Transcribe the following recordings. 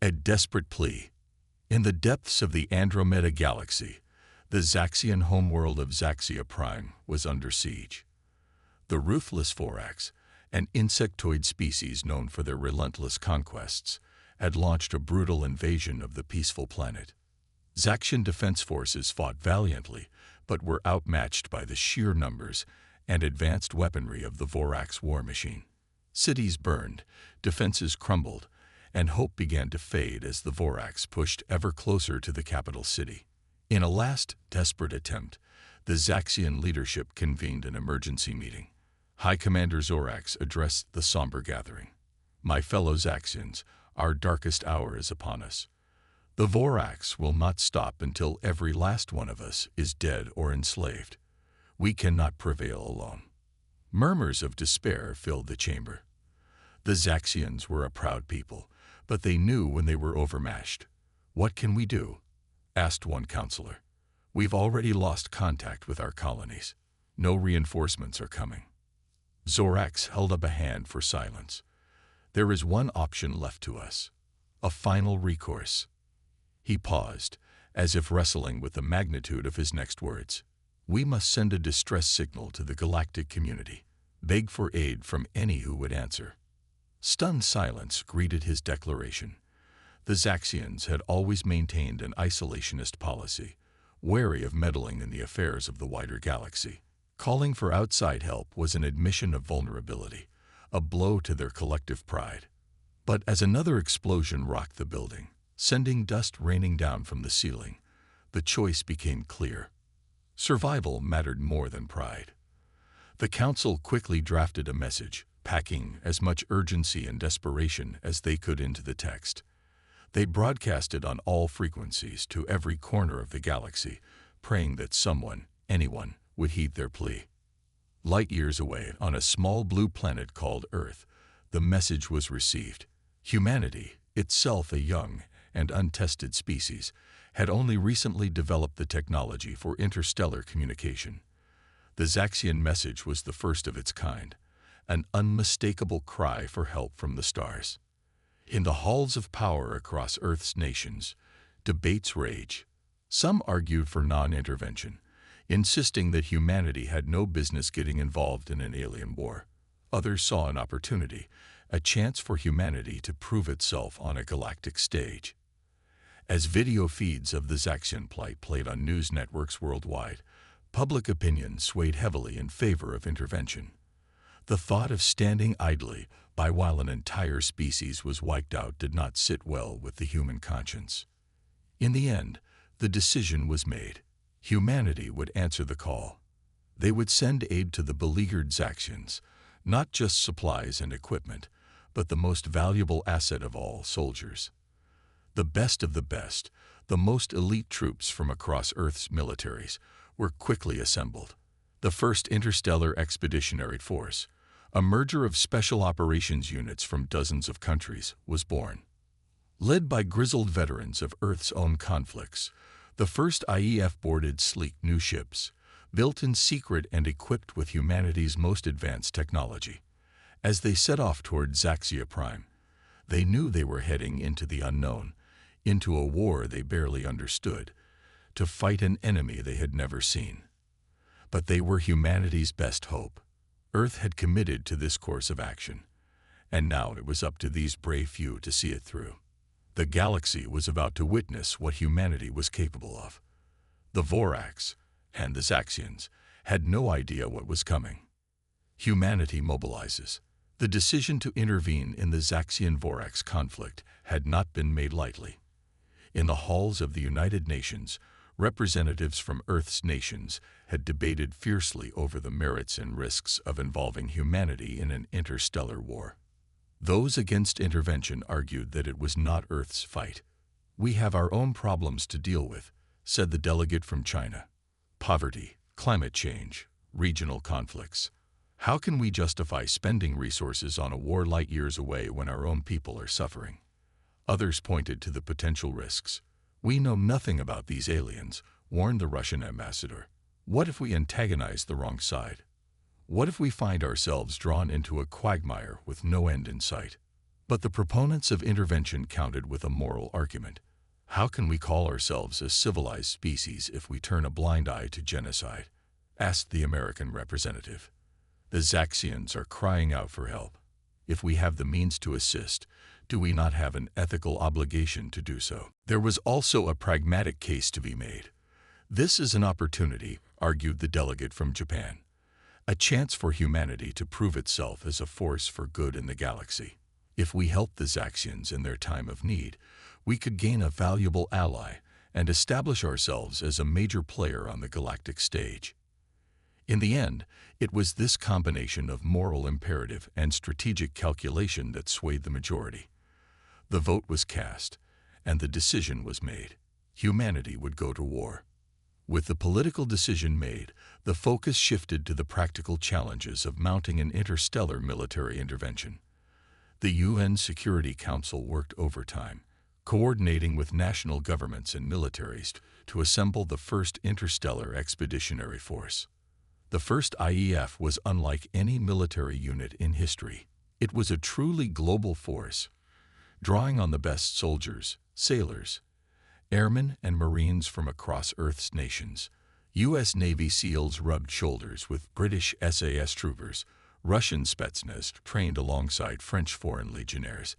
A desperate plea. In the depths of the Andromeda Galaxy, the Zaxian homeworld of Zaxia Prime was under siege. The ruthless Vorax, an insectoid species known for their relentless conquests, had launched a brutal invasion of the peaceful planet. Zaxian defense forces fought valiantly, but were outmatched by the sheer numbers and advanced weaponry of the Vorax war machine. Cities burned, defenses crumbled, and hope began to fade as the Vorax pushed ever closer to the capital city. In a last, desperate attempt, the Zaxian leadership convened an emergency meeting. High Commander Zorax addressed the somber gathering. "My fellow Zaxians, our darkest hour is upon us. The Vorax will not stop until every last one of us is dead or enslaved. We cannot prevail alone." Murmurs of despair filled the chamber. The Zaxians were a proud people, but they knew when they were overmatched. "What can we do?" asked one counselor. "We've already lost contact with our colonies. No reinforcements are coming." Zorax held up a hand for silence. "There is one option left to us. A final recourse." He paused, as if wrestling with the magnitude of his next words. "We must send a distress signal to the Galactic community. Beg for aid from any who would answer." Stunned silence greeted his declaration. The Zaxians had always maintained an isolationist policy, wary of meddling in the affairs of the wider galaxy. Calling for outside help was an admission of vulnerability, a blow to their collective pride. But as another explosion rocked the building, sending dust raining down from the ceiling, the choice became clear. Survival mattered more than pride. The council quickly drafted a message, packing as much urgency and desperation as they could into the text. They broadcast it on all frequencies to every corner of the galaxy, praying that someone, anyone, would heed their plea. Light years away, on a small blue planet called Earth, the message was received. Humanity, itself a young and untested species, had only recently developed the technology for interstellar communication. The Zaxian message was the first of its kind, an unmistakable cry for help from the stars. In the halls of power across Earth's nations, debates rage. Some argued for non-intervention, insisting that humanity had no business getting involved in an alien war. Others saw an opportunity, a chance for humanity to prove itself on a galactic stage. As video feeds of the Zaxian plight played on news networks worldwide, public opinion swayed heavily in favor of intervention. The thought of standing idly by while an entire species was wiped out did not sit well with the human conscience. In the end, the decision was made. Humanity would answer the call. They would send aid to the beleaguered Zaxians, not just supplies and equipment, but the most valuable asset of all, soldiers. The best of the best, the most elite troops from across Earth's militaries, were quickly assembled. The first Interstellar Expeditionary Force, a merger of special operations units from dozens of countries, was born. Led by grizzled veterans of Earth's own conflicts, the first IEF boarded sleek new ships, built in secret and equipped with humanity's most advanced technology. As they set off toward Zaxia Prime, they knew they were heading into the unknown, into a war they barely understood, to fight an enemy they had never seen. But they were humanity's best hope. Earth had committed to this course of action, and now it was up to these brave few to see it through. The galaxy was about to witness what humanity was capable of. The Vorax and the Zaxians had no idea what was coming. Humanity mobilizes. The decision to intervene in the Zaxian-Vorax conflict had not been made lightly. In the halls of the United Nations, representatives from Earth's nations had debated fiercely over the merits and risks of involving humanity in an interstellar war. Those against intervention argued that it was not Earth's fight. "We have our own problems to deal with," said the delegate from China. "Poverty, climate change, regional conflicts. How can we justify spending resources on a war light years away when our own people are suffering?" Others pointed to the potential risks. "We know nothing about these aliens," warned the Russian ambassador. "What if we antagonize the wrong side? What if we find ourselves drawn into a quagmire with no end in sight?" But the proponents of intervention countered with a moral argument. How can we call ourselves a civilized species if we turn a blind eye to genocide? Asked the American representative. The Zaxians are crying out for help. If we have the means to assist, do we not have an ethical obligation to do so? There was also a pragmatic case to be made. This is an opportunity, argued the delegate from Japan, a chance for humanity to prove itself as a force for good in the galaxy. If we help the Zaxians in their time of need, we could gain a valuable ally and establish ourselves as a major player on the galactic stage. In the end, it was this combination of moral imperative and strategic calculation that swayed the majority. The vote was cast, and the decision was made. Humanity would go to war. With the political decision made, the focus shifted to the practical challenges of mounting an interstellar military intervention. The UN Security Council worked overtime, coordinating with national governments and militaries to assemble the first interstellar expeditionary force. The first IEF was unlike any military unit in history. It was a truly global force, drawing on the best soldiers, sailors, airmen, and Marines from across Earth's nations. U.S. Navy SEALs rubbed shoulders with British SAS troopers, Russian Spetsnaz trained alongside French Foreign Legionnaires,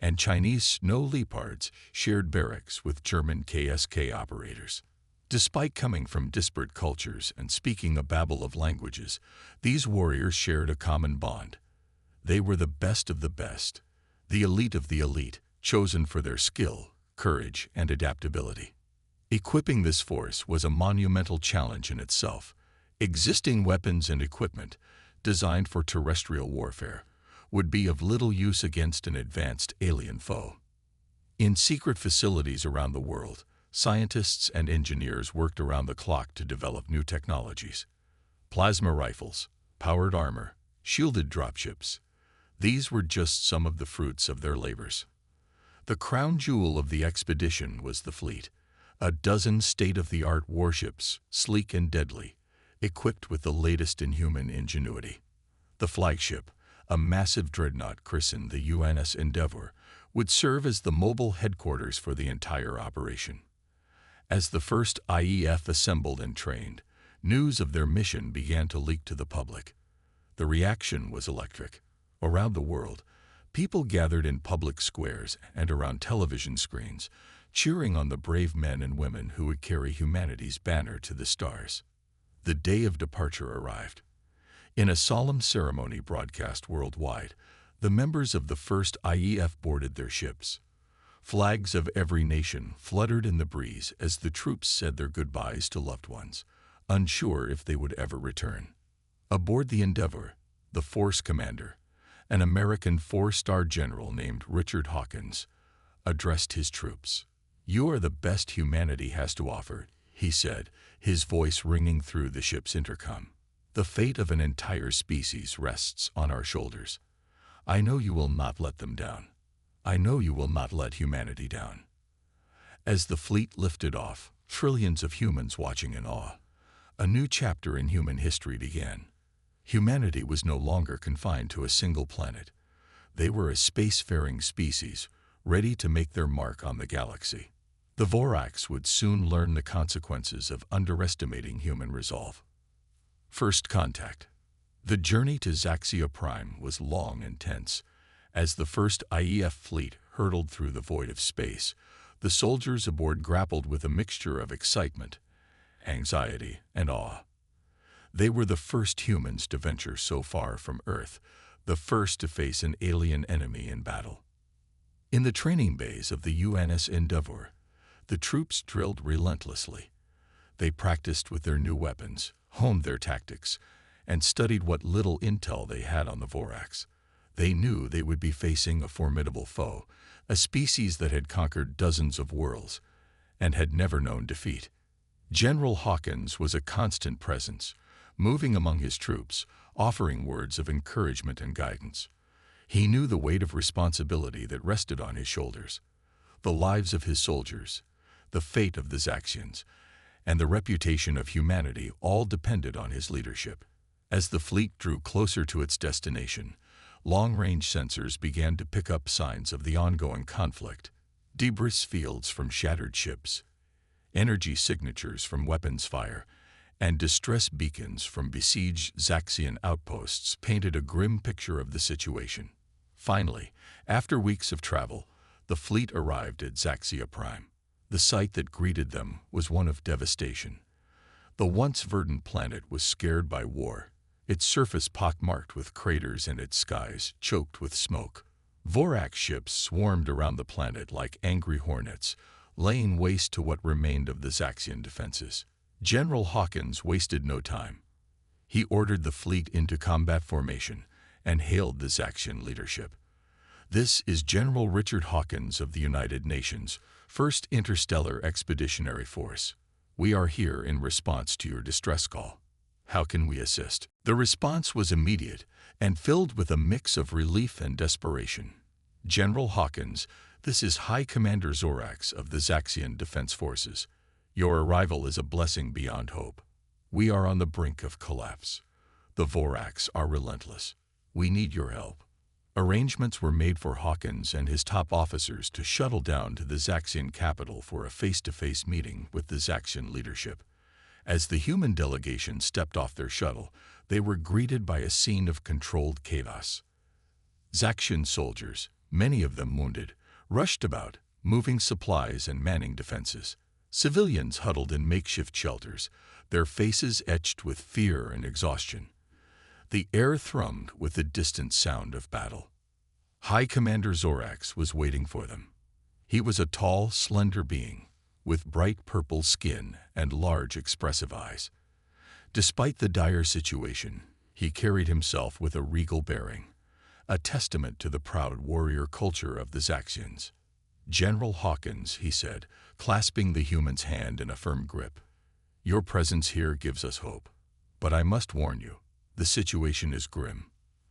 and Chinese Snow Leopards shared barracks with German KSK operators. Despite coming from disparate cultures and speaking a babel of languages, these warriors shared a common bond. They were the best of the best, the elite of the elite, chosen for their skill, courage, and adaptability. Equipping this force was a monumental challenge in itself. Existing weapons and equipment, designed for terrestrial warfare, would be of little use against an advanced alien foe. In secret facilities around the world, scientists and engineers worked around the clock to develop new technologies. Plasma rifles, powered armor, shielded dropships. These were just some of the fruits of their labors. The crown jewel of the expedition was the fleet, a dozen state-of-the-art warships, sleek and deadly, equipped with the latest in human ingenuity. The flagship, a massive dreadnought christened the UNS Endeavour, would serve as the mobile headquarters for the entire operation. As the first IEF assembled and trained, news of their mission began to leak to the public. The reaction was electric. Around the world, people gathered in public squares and around television screens, cheering on the brave men and women who would carry humanity's banner to the stars. The day of departure arrived. In a solemn ceremony broadcast worldwide, the members of the first IEF boarded their ships. Flags of every nation fluttered in the breeze as the troops said their goodbyes to loved ones, unsure if they would ever return. Aboard the Endeavour, the force commander, an American four-star general named Richard Hawkins, addressed his troops. "You are the best humanity has to offer," he said, his voice ringing through the ship's intercom. "The fate of an entire species rests on our shoulders. I know you will not let them down. I know you will not let humanity down." As the fleet lifted off, trillions of humans watching in awe, a new chapter in human history began. Humanity was no longer confined to a single planet. They were a spacefaring species, ready to make their mark on the galaxy. The Vorax would soon learn the consequences of underestimating human resolve. First contact. The journey to Zaxia Prime was long and tense. As the first IEF fleet hurtled through the void of space, the soldiers aboard grappled with a mixture of excitement, anxiety, and awe. They were the first humans to venture so far from Earth, the first to face an alien enemy in battle. In the training bays of the UNS Endeavour, the troops drilled relentlessly. They practiced with their new weapons, honed their tactics, and studied what little intel they had on the Vorax. They knew they would be facing a formidable foe, a species that had conquered dozens of worlds and had never known defeat. General Hawkins was a constant presence, moving among his troops, offering words of encouragement and guidance. He knew the weight of responsibility that rested on his shoulders. The lives of his soldiers, the fate of the Zaxians, and the reputation of humanity all depended on his leadership. As the fleet drew closer to its destination, long-range sensors began to pick up signs of the ongoing conflict. Debris fields from shattered ships, energy signatures from weapons fire, and distress beacons from besieged Zaxian outposts painted a grim picture of the situation. Finally, after weeks of travel, the fleet arrived at Zaxia Prime. The sight that greeted them was one of devastation. The once verdant planet was scared by war, its surface pockmarked with craters and its skies choked with smoke. Vorax ships swarmed around the planet like angry hornets, laying waste to what remained of the Zaxian defenses. General Hawkins wasted no time. He ordered the fleet into combat formation and hailed the Zaxian leadership. "This is General Richard Hawkins of the United Nations, 1st Interstellar Expeditionary Force. We are here in response to your distress call. How can we assist?" The response was immediate and filled with a mix of relief and desperation. "General Hawkins, this is High Commander Zorax of the Zaxian Defense Forces. Your arrival is a blessing beyond hope. We are on the brink of collapse. The Vorax are relentless. We need your help." Arrangements were made for Hawkins and his top officers to shuttle down to the Zaxian capital for a face-to-face meeting with the Zaxian leadership. As the human delegation stepped off their shuttle, they were greeted by a scene of controlled chaos. Zaxian soldiers, many of them wounded, rushed about, moving supplies and manning defenses. Civilians huddled in makeshift shelters, their faces etched with fear and exhaustion. The air thrummed with the distant sound of battle. High Commander Zorax was waiting for them. He was a tall, slender being, with bright purple skin and large, expressive eyes. Despite the dire situation, he carried himself with a regal bearing, a testament to the proud warrior culture of the Zaxians. "General Hawkins," he said, clasping the human's hand in a firm grip, "your presence here gives us hope. But I must warn you, the situation is grim.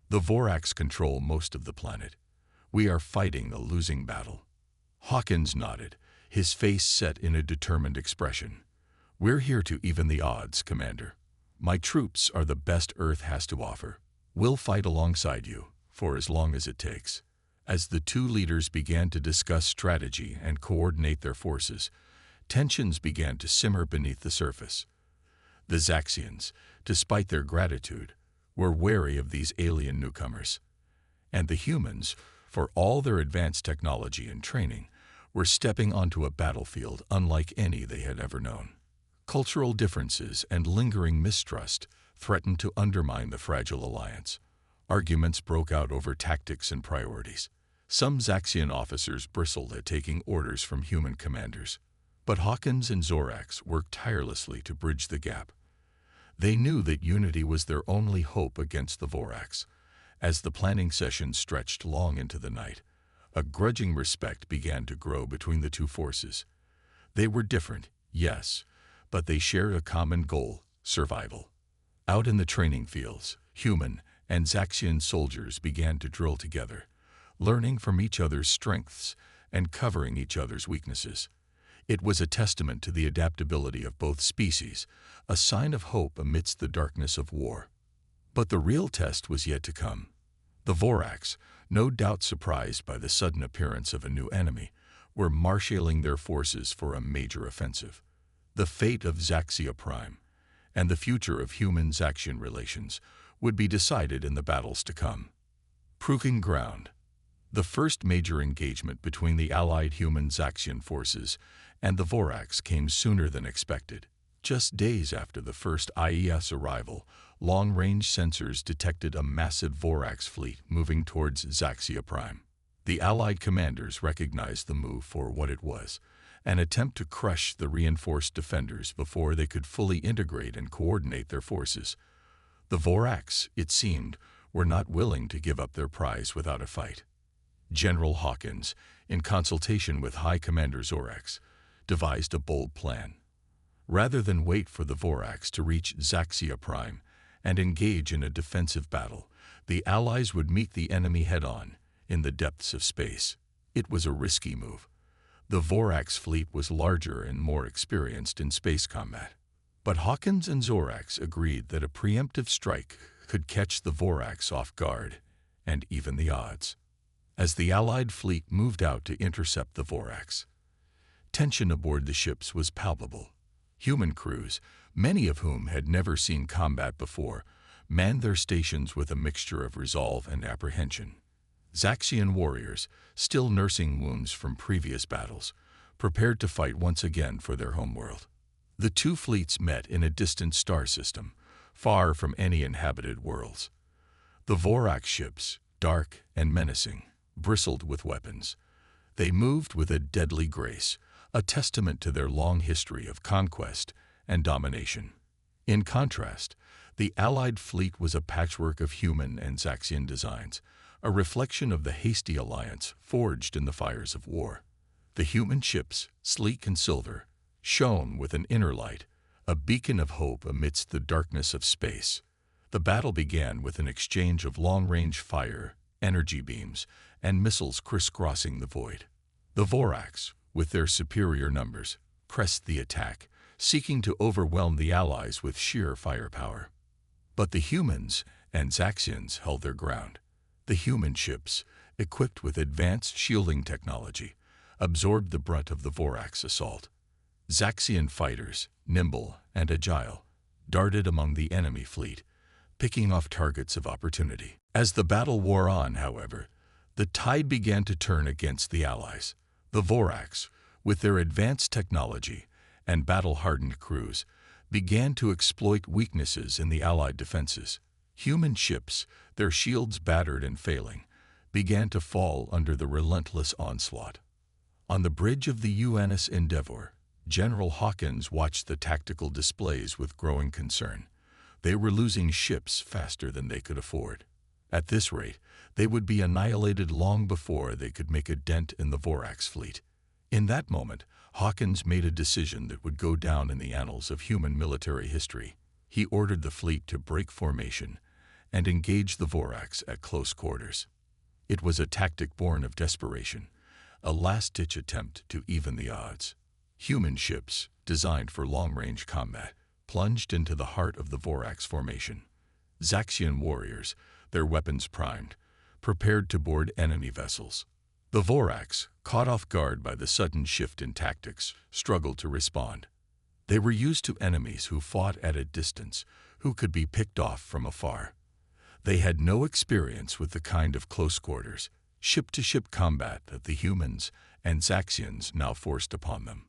The Vorax control most of the planet. We are fighting a losing battle." Hawkins nodded, his face set in a determined expression. "We're here to even the odds, Commander. My troops are the best Earth has to offer. We'll fight alongside you, for as long as it takes." As the two leaders began to discuss strategy and coordinate their forces, tensions began to simmer beneath the surface. The Zaxians, despite their gratitude, were wary of these alien newcomers. And the humans, for all their advanced technology and training, were stepping onto a battlefield unlike any they had ever known. Cultural differences and lingering mistrust threatened to undermine the fragile alliance. Arguments broke out over tactics and priorities. Some Zaxian officers bristled at taking orders from human commanders, but Hawkins and Zorax worked tirelessly to bridge the gap. They knew that unity was their only hope against the Vorax. As the planning session stretched long into the night, a grudging respect began to grow between the two forces. They were different, yes, but they shared a common goal: survival. Out in the training fields, human and Zaxian soldiers began to drill together, learning from each other's strengths and covering each other's weaknesses. It was a testament to the adaptability of both species, a sign of hope amidst the darkness of war. But the real test was yet to come. The Vorax, no doubt surprised by the sudden appearance of a new enemy, were marshaling their forces for a major offensive. The fate of Zaxia Prime and the future of human-Zaxian relations would be decided in the battles to come. Proving ground. The first major engagement between the allied human-Zaxian forces and the Vorax came sooner than expected. Just days after the first IES arrival, long-range sensors detected a massive Vorax fleet moving towards Zaxia Prime. The Allied commanders recognized the move for what it was: an attempt to crush the reinforced defenders before they could fully integrate and coordinate their forces. The Vorax, it seemed, were not willing to give up their prize without a fight. General Hawkins, in consultation with High Commander Zorax, devised a bold plan. Rather than wait for the Vorax to reach Zaxia Prime and engage in a defensive battle, the Allies would meet the enemy head-on, in the depths of space. It was a risky move. The Vorax fleet was larger and more experienced in space combat. But Hawkins and Zorax agreed that a preemptive strike could catch the Vorax off guard and even the odds. As the Allied fleet moved out to intercept the Vorax, tension aboard the ships was palpable. Human crews, many of whom had never seen combat before, manned their stations with a mixture of resolve and apprehension. Zaxian warriors, still nursing wounds from previous battles, prepared to fight once again for their homeworld. The two fleets met in a distant star system, far from any inhabited worlds. The Vorax ships, dark and menacing, bristled with weapons. They moved with a deadly grace, a testament to their long history of conquest and domination. In contrast, the Allied fleet was a patchwork of human and Zaxian designs, a reflection of the hasty alliance forged in the fires of war. The human ships, sleek and silver, shone with an inner light, a beacon of hope amidst the darkness of space. The battle began with an exchange of long-range fire, energy beams, and missiles crisscrossing the void. The Vorax, with their superior numbers, pressed the attack, seeking to overwhelm the Allies with sheer firepower. But the humans and Zaxians held their ground. The human ships, equipped with advanced shielding technology, absorbed the brunt of the Vorax assault. Zaxian fighters, nimble and agile, darted among the enemy fleet, picking off targets of opportunity. As the battle wore on, however, the tide began to turn against the Allies. The Vorax, with their advanced technology and battle-hardened crews, began to exploit weaknesses in the Allied defenses. Human ships, their shields battered and failing, began to fall under the relentless onslaught. On the bridge of the UNS Endeavour, General Hawkins watched the tactical displays with growing concern. They were losing ships faster than they could afford. At this rate, they would be annihilated long before they could make a dent in the Vorax fleet. In that moment, Hawkins made a decision that would go down in the annals of human military history. He ordered the fleet to break formation and engage the Vorax at close quarters. It was a tactic born of desperation, a last-ditch attempt to even the odds. Human ships, designed for long-range combat, plunged into the heart of the Vorax formation. Zaxian warriors, their weapons primed, prepared to board enemy vessels. The Vorax, caught off guard by the sudden shift in tactics, struggled to respond. They were used to enemies who fought at a distance, who could be picked off from afar. They had no experience with the kind of close quarters, ship-to-ship combat that the humans and Zaxians now forced upon them.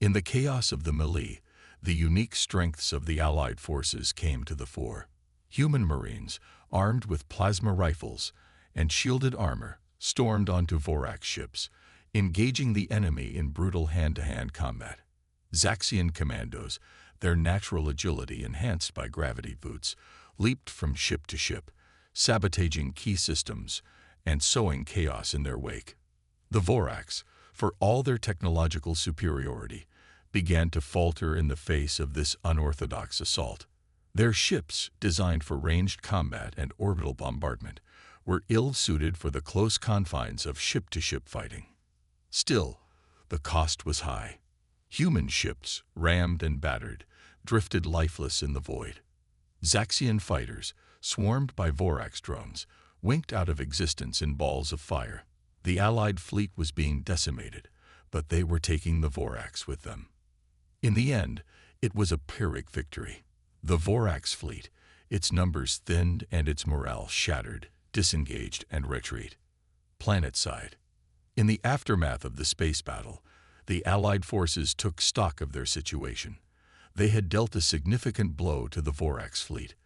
In the chaos of the melee, the unique strengths of the Allied forces came to the fore. Human Marines, armed with plasma rifles and shielded armor, stormed onto Vorax ships, engaging the enemy in brutal hand-to-hand combat. Zaxian commandos, their natural agility enhanced by gravity boots, leaped from ship to ship, sabotaging key systems and sowing chaos in their wake. The Vorax, for all their technological superiority, began to falter in the face of this unorthodox assault. Their ships, designed for ranged combat and orbital bombardment, were ill-suited for the close confines of ship-to-ship fighting. Still, the cost was high. Human ships, rammed and battered, drifted lifeless in the void. Zaxian fighters, swarmed by Vorax drones, winked out of existence in balls of fire. The Allied fleet was being decimated, but they were taking the Vorax with them. In the end, it was a Pyrrhic victory. The Vorax fleet, its numbers thinned and its morale shattered, disengaged and retreat. Planetside. In the aftermath of the space battle, the Allied forces took stock of their situation. They had dealt a significant blow to the Vorax fleet,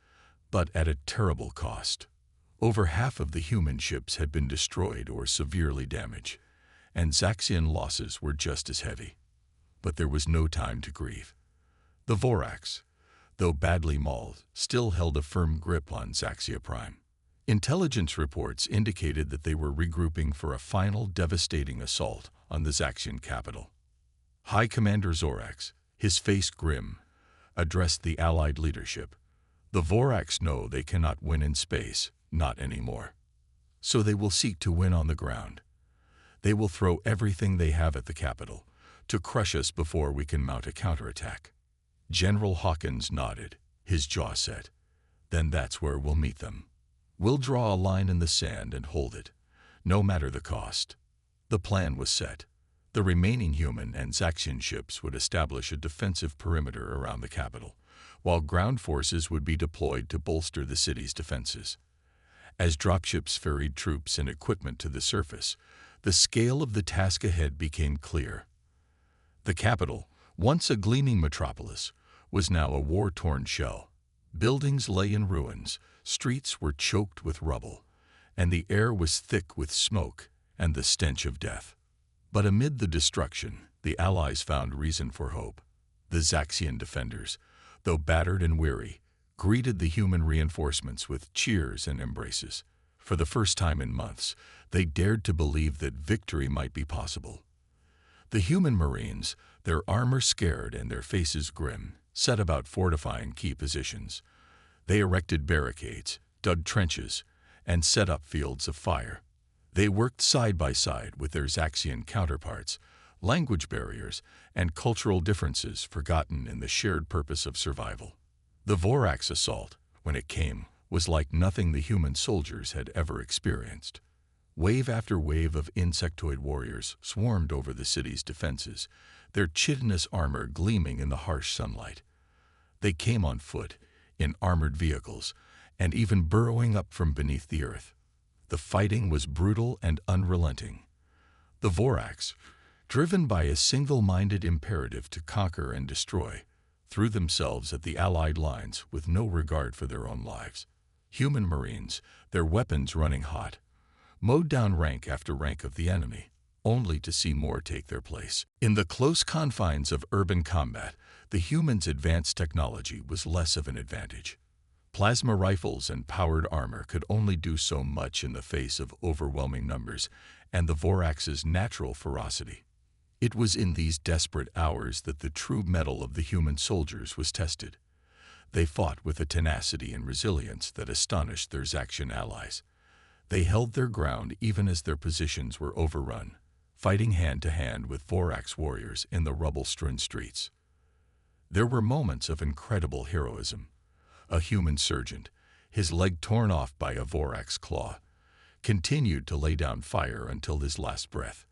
but at a terrible cost. Over half of the human ships had been destroyed or severely damaged, and Zaxian losses were just as heavy. But there was no time to grieve. The Vorax, though badly mauled, still held a firm grip on Zaxia Prime. Intelligence reports indicated that they were regrouping for a final devastating assault on the Zaxian capital. High Commander Zorax, his face grim, addressed the Allied leadership. The Vorax know they cannot win in space, not anymore. So they will seek to win on the ground. They will throw everything they have at the capital to crush us before we can mount a counterattack. General Hawkins nodded, his jaw set. Then that's where we'll meet them. We'll draw a line in the sand and hold it, no matter the cost. The plan was set. The remaining human and Zaxian ships would establish a defensive perimeter around the capital, while ground forces would be deployed to bolster the city's defenses. As dropships ferried troops and equipment to the surface, the scale of the task ahead became clear. The capital, once a gleaming metropolis, was now a war-torn shell. Buildings lay in ruins, streets were choked with rubble, and the air was thick with smoke and the stench of death. But amid the destruction, the Allies found reason for hope. The Zaxian defenders, though battered and weary, greeted the human reinforcements with cheers and embraces. For the first time in months, they dared to believe that victory might be possible. The human Marines, their armor scared and their faces grim, set about fortifying key positions. They erected barricades, dug trenches, and set up fields of fire. They worked side by side with their Zaxian counterparts, language barriers and cultural differences forgotten in the shared purpose of survival. The Vorax assault, when it came, was like nothing the human soldiers had ever experienced. Wave after wave of insectoid warriors swarmed over the city's defenses, their chitinous armor gleaming in the harsh sunlight. They came on foot, in armored vehicles, and even burrowing up from beneath the earth. The fighting was brutal and unrelenting. The Vorax, driven by a single-minded imperative to conquer and destroy, threw themselves at the Allied lines with no regard for their own lives. Human Marines, their weapons running hot, mowed down rank after rank of the enemy, only to see more take their place. In the close confines of urban combat, the humans' advanced technology was less of an advantage. Plasma rifles and powered armor could only do so much in the face of overwhelming numbers and the Vorax's natural ferocity. It was in these desperate hours that the true mettle of the human soldiers was tested. They fought with a tenacity and resilience that astonished their Zaxian allies. They held their ground even as their positions were overrun, fighting hand-to-hand with Vorax warriors in the rubble-strewn streets. There were moments of incredible heroism. A human sergeant, his leg torn off by a Vorax claw, continued to lay down fire until his last breath.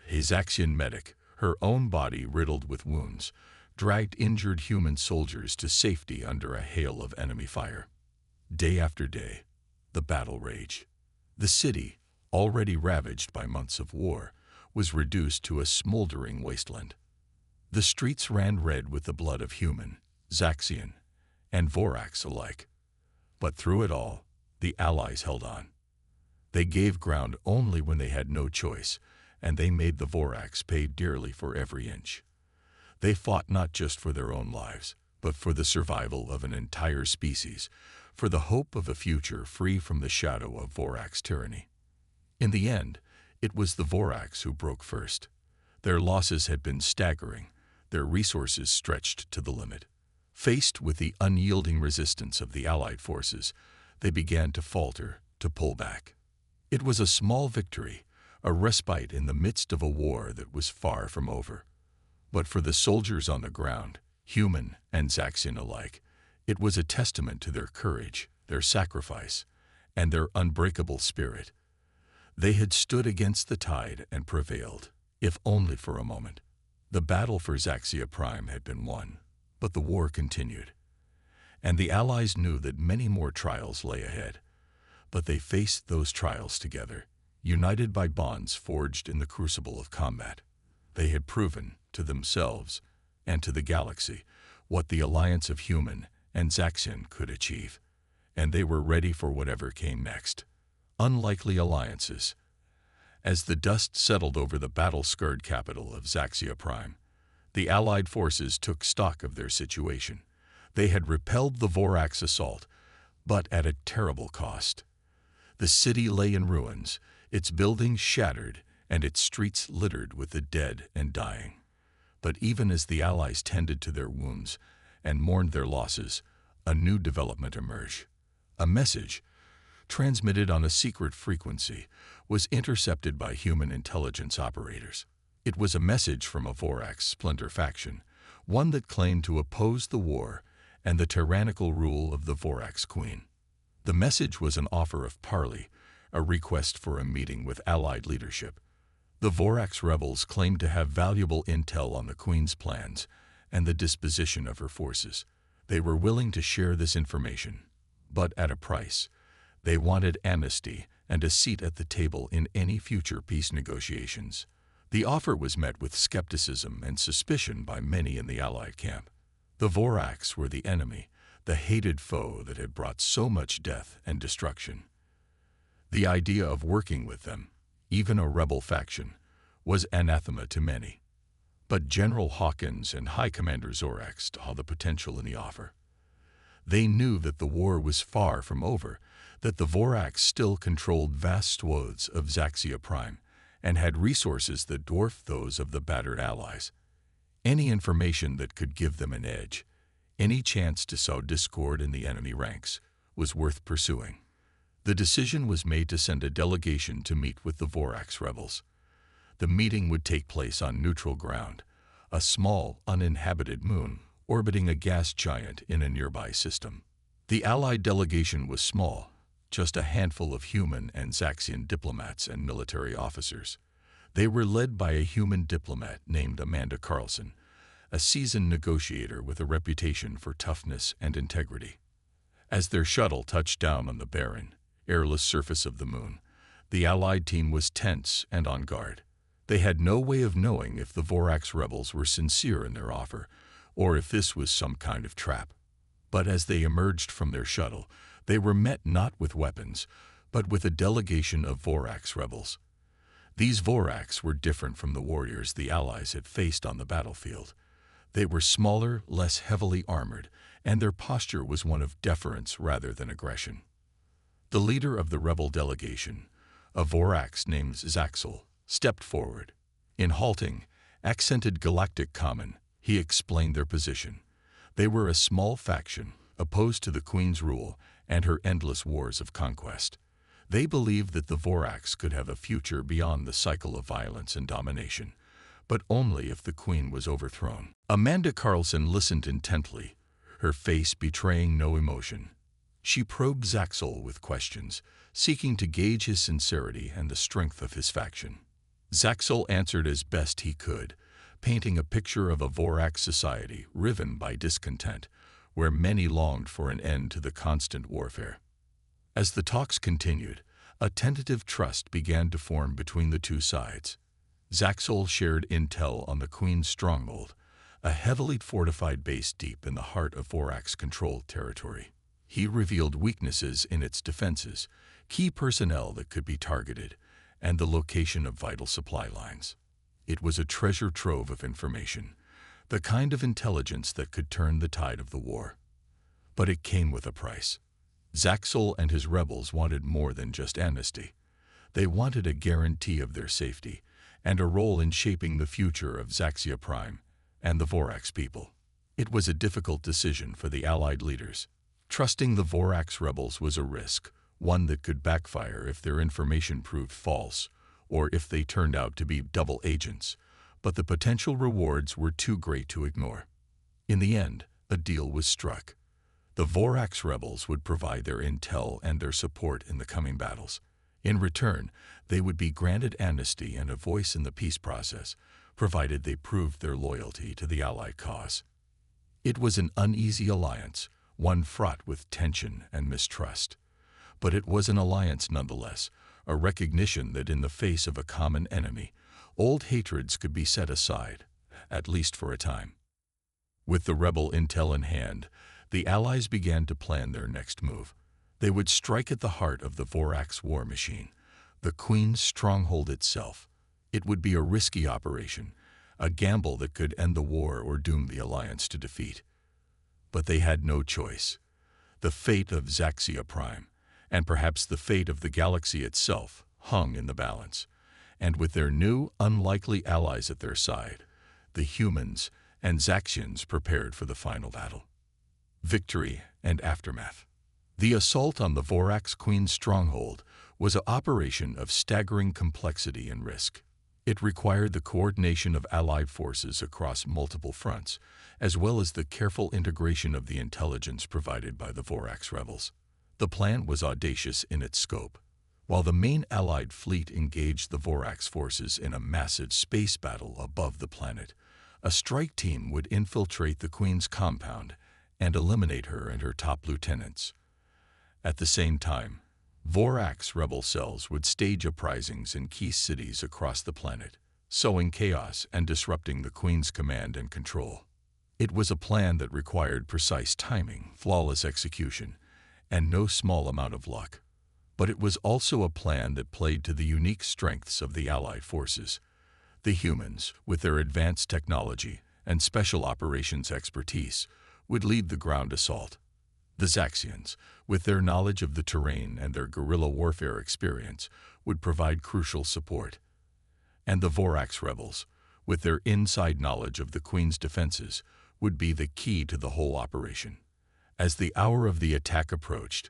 A Zaxian medic, her own body riddled with wounds, dragged injured human soldiers to safety under a hail of enemy fire. Day after day, the battle raged. The city, already ravaged by months of war, was reduced to a smoldering wasteland. The streets ran red with the blood of human, Zaxian, and Vorax alike. But through it all, the Allies held on. They gave ground only when they had no choice, and they made the Vorax pay dearly for every inch. They fought not just for their own lives, but for the survival of an entire species, for the hope of a future free from the shadow of Vorax tyranny. In the end, it was the Vorax who broke first. Their losses had been staggering, their resources stretched to the limit. Faced with the unyielding resistance of the Allied forces, they began to falter, to pull back. It was a small victory, a respite in the midst of a war that was far from over. But for the soldiers on the ground, human and Zaxian alike, it was a testament to their courage, their sacrifice, and their unbreakable spirit. They had stood against the tide and prevailed, if only for a moment. The battle for Zaxia Prime had been won, but the war continued. And the Allies knew that many more trials lay ahead. But they faced those trials together, united by bonds forged in the crucible of combat. They had proven, to themselves and to the galaxy, what the alliance of human and Zaxian could achieve, and they were ready for whatever came next. Unlikely alliances. As the dust settled over the battle-scarred capital of Zaxia Prime, the Allied forces took stock of their situation. They had repelled the Vorax assault, but at a terrible cost. The city lay in ruins, its buildings shattered, and its streets littered with the dead and dying. But even as the Allies tended to their wounds and mourned their losses, a new development emerged. A message, transmitted on a secret frequency, was intercepted by human intelligence operators. It was a message from a Vorax splinter faction, one that claimed to oppose the war and the tyrannical rule of the Vorax Queen. The message was an offer of parley, a request for a meeting with Allied leadership. The Vorax rebels claimed to have valuable intel on the Queen's plans and the disposition of her forces. They were willing to share this information, but at a price. They wanted amnesty and a seat at the table in any future peace negotiations. The offer was met with skepticism and suspicion by many in the Allied camp. The Vorax were the enemy, the hated foe that had brought so much death and destruction. The idea of working with them, even a rebel faction, was anathema to many. But General Hawkins and High Commander Zorax saw the potential in the offer. They knew that the war was far from over, that the Vorax still controlled vast swathes of Zaxia Prime and had resources that dwarfed those of the battered allies. Any information that could give them an edge, any chance to sow discord in the enemy ranks, was worth pursuing. The decision was made to send a delegation to meet with the Vorax rebels. The meeting would take place on neutral ground, a small, uninhabited moon orbiting a gas giant in a nearby system. The Allied delegation was small, just a handful of human and Zaxian diplomats and military officers. They were led by a human diplomat named Amanda Carlson, a seasoned negotiator with a reputation for toughness and integrity. As their shuttle touched down on the barren, airless surface of the moon, the Allied team was tense and on guard. They had no way of knowing if the Vorax rebels were sincere in their offer, or if this was some kind of trap. But as they emerged from their shuttle, they were met not with weapons, but with a delegation of Vorax rebels. These Vorax were different from the warriors the Allies had faced on the battlefield. They were smaller, less heavily armored, and their posture was one of deference rather than aggression. The leader of the rebel delegation, a Vorax named Zaxel, stepped forward. In halting, accented Galactic common, he explained their position. They were a small faction, opposed to the Queen's rule and her endless wars of conquest. They believed that the Vorax could have a future beyond the cycle of violence and domination, but only if the Queen was overthrown. Amanda Carlson listened intently, her face betraying no emotion. She probed Zaxel with questions, seeking to gauge his sincerity and the strength of his faction. Zaxel answered as best he could, painting a picture of a Vorax society riven by discontent, where many longed for an end to the constant warfare. As the talks continued, a tentative trust began to form between the two sides. Zaxel shared intel on the Queen's stronghold, a heavily fortified base deep in the heart of Vorax-controlled territory. He revealed weaknesses in its defenses, key personnel that could be targeted, and the location of vital supply lines. It was a treasure trove of information, the kind of intelligence that could turn the tide of the war. But it came with a price. Zaxel and his rebels wanted more than just amnesty. They wanted a guarantee of their safety and a role in shaping the future of Zaxia Prime and the Vorax people. It was a difficult decision for the Allied leaders. Trusting the Vorax rebels was a risk, one that could backfire if their information proved false or if they turned out to be double agents, but the potential rewards were too great to ignore. In the end, a deal was struck. The Vorax rebels would provide their intel and their support in the coming battles. In return, they would be granted amnesty and a voice in the peace process, provided they proved their loyalty to the Allied cause. It was an uneasy alliance, one fraught with tension and mistrust. But it was an alliance nonetheless, a recognition that in the face of a common enemy, old hatreds could be set aside, at least for a time. With the rebel intel in hand, the Allies began to plan their next move. They would strike at the heart of the Vorax war machine, the Queen's stronghold itself. It would be a risky operation, a gamble that could end the war or doom the Alliance to defeat. But they had no choice. The fate of Zaxia Prime, and perhaps the fate of the galaxy itself, hung in the balance. And with their new, unlikely allies at their side, the humans and Zaxians prepared for the final battle. Victory and aftermath. The assault on the Vorax Queen's stronghold was an operation of staggering complexity and risk. It required the coordination of Allied forces across multiple fronts, as well as the careful integration of the intelligence provided by the Vorax rebels. The plan was audacious in its scope. While the main Allied fleet engaged the Vorax forces in a massive space battle above the planet, a strike team would infiltrate the Queen's compound and eliminate her and her top lieutenants. At the same time, Vorax rebel cells would stage uprisings in key cities across the planet, sowing chaos and disrupting the Queen's command and control. It was a plan that required precise timing, flawless execution, and no small amount of luck. But it was also a plan that played to the unique strengths of the Allied forces. The humans, with their advanced technology and special operations expertise, would lead the ground assault. The Zaxians, with their knowledge of the terrain and their guerrilla warfare experience, would provide crucial support. And the Vorax rebels, with their inside knowledge of the Queen's defenses, would be the key to the whole operation. As the hour of the attack approached,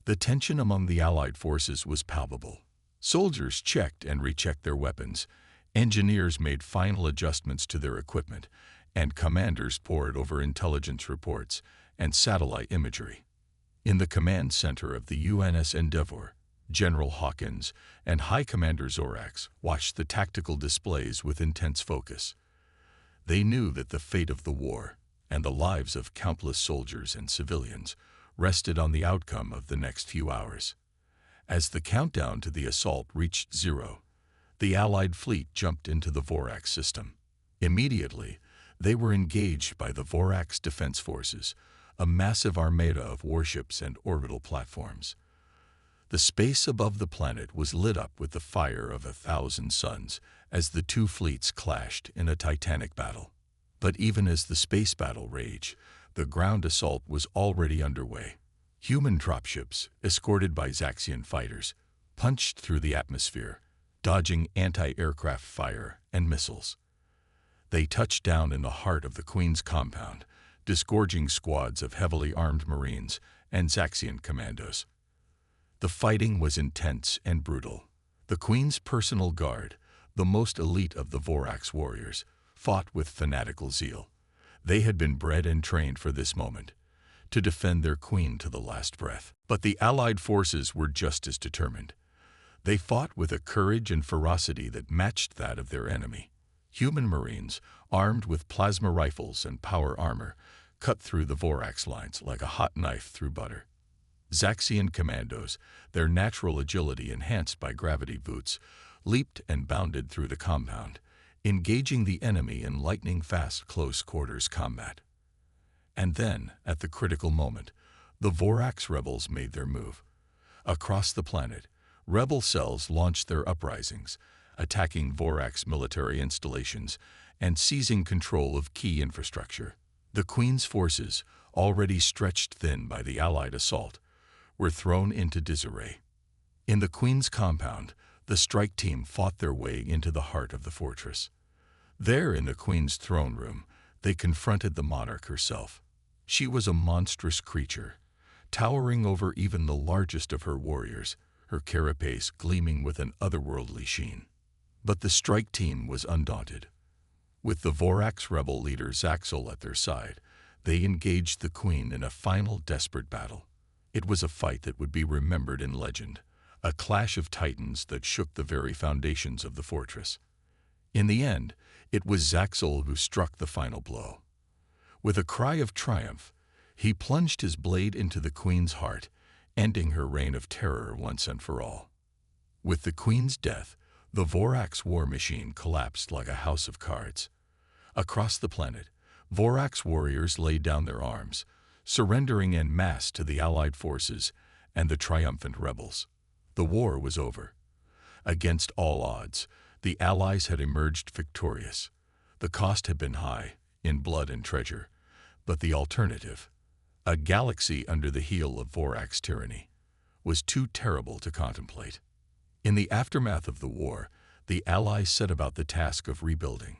the tension among the Allied forces was palpable. Soldiers checked and rechecked their weapons, engineers made final adjustments to their equipment, and commanders pored over intelligence reports and satellite imagery. In the command center of the UNS Endeavour, General Hawkins and High Commander Zorax watched the tactical displays with intense focus. They knew that the fate of the war and the lives of countless soldiers and civilians rested on the outcome of the next few hours. As the countdown to the assault reached zero, the Allied fleet jumped into the Vorax system. Immediately, they were engaged by the Vorax Defense Forces, a massive armada of warships and orbital platforms. The space above the planet was lit up with the fire of 1,000 suns as the two fleets clashed in a titanic battle. But even as the space battle raged, the ground assault was already underway. Human dropships, escorted by Zaxian fighters, punched through the atmosphere, dodging anti-aircraft fire and missiles. They touched down in the heart of the Queen's compound, disgorging squads of heavily armed Marines and Zaxian commandos. The fighting was intense and brutal. The Queen's personal guard, the most elite of the Vorax warriors, fought with fanatical zeal. They had been bred and trained for this moment, to defend their Queen to the last breath. But the Allied forces were just as determined. They fought with a courage and ferocity that matched that of their enemy. Human Marines, armed with plasma rifles and power armor, cut through the Vorax lines like a hot knife through butter. Zaxian commandos, their natural agility enhanced by gravity boots, leaped and bounded through the compound, engaging the enemy in lightning-fast close-quarters combat. And then, at the critical moment, the Vorax rebels made their move. Across the planet, rebel cells launched their uprisings, attacking Vorax military installations and seizing control of key infrastructure. The Queen's forces, already stretched thin by the Allied assault, were thrown into disarray. In the Queen's compound, the strike team fought their way into the heart of the fortress. There, in the Queen's throne room, they confronted the monarch herself. She was a monstrous creature, towering over even the largest of her warriors, her carapace gleaming with an otherworldly sheen. But the strike team was undaunted. With the Vorax rebel leader Zaxel at their side, they engaged the Queen in a final desperate battle. It was a fight that would be remembered in legend, a clash of titans that shook the very foundations of the fortress. In the end, it was Zaxel who struck the final blow. With a cry of triumph, he plunged his blade into the Queen's heart, ending her reign of terror once and for all. With the Queen's death, the Vorax war machine collapsed like a house of cards. Across the planet, Vorax warriors laid down their arms, surrendering en masse to the Allied forces and the triumphant rebels. The war was over. Against all odds, the Allies had emerged victorious. The cost had been high, in blood and treasure, but the alternative, a galaxy under the heel of Vorax tyranny, was too terrible to contemplate. In the aftermath of the war, the Allies set about the task of rebuilding.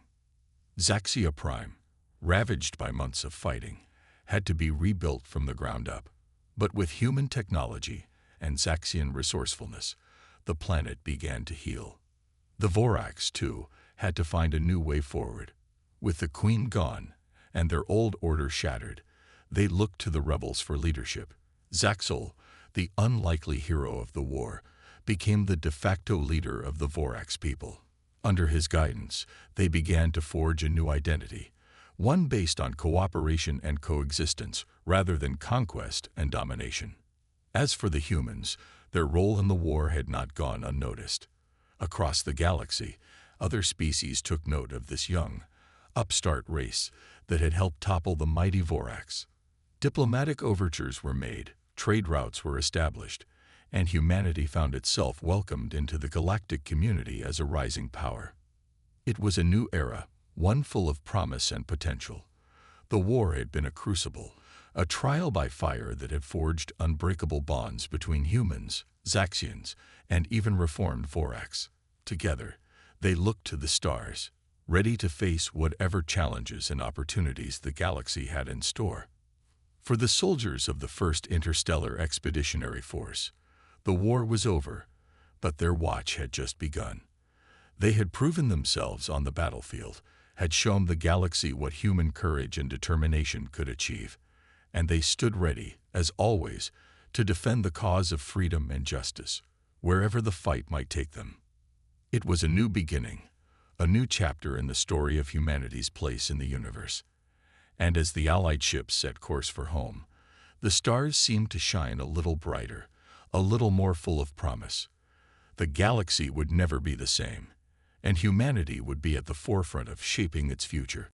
Zaxia Prime, ravaged by months of fighting, had to be rebuilt from the ground up. But with human technology and Zaxian resourcefulness, the planet began to heal. The Vorax, too, had to find a new way forward. With the Queen gone and their old order shattered, they looked to the rebels for leadership. Zaxel, the unlikely hero of the war, became the de facto leader of the Vorax people. Under his guidance, they began to forge a new identity, one based on cooperation and coexistence rather than conquest and domination. As for the humans, their role in the war had not gone unnoticed. Across the galaxy, other species took note of this young, upstart race that had helped topple the mighty Vorax. Diplomatic overtures were made, trade routes were established, and humanity found itself welcomed into the galactic community as a rising power. It was a new era, one full of promise and potential. The war had been a crucible, a trial by fire that had forged unbreakable bonds between humans, Zaxians, and even reformed Vorax. Together, they looked to the stars, ready to face whatever challenges and opportunities the galaxy had in store. For the soldiers of the First Interstellar Expeditionary Force, the war was over, but their watch had just begun. They had proven themselves on the battlefield, had shown the galaxy what human courage and determination could achieve, and they stood ready, as always, to defend the cause of freedom and justice, wherever the fight might take them. It was a new beginning, a new chapter in the story of humanity's place in the universe. And as the Allied ships set course for home, the stars seemed to shine a little brighter, a little more full of promise. The galaxy would never be the same, and humanity would be at the forefront of shaping its future.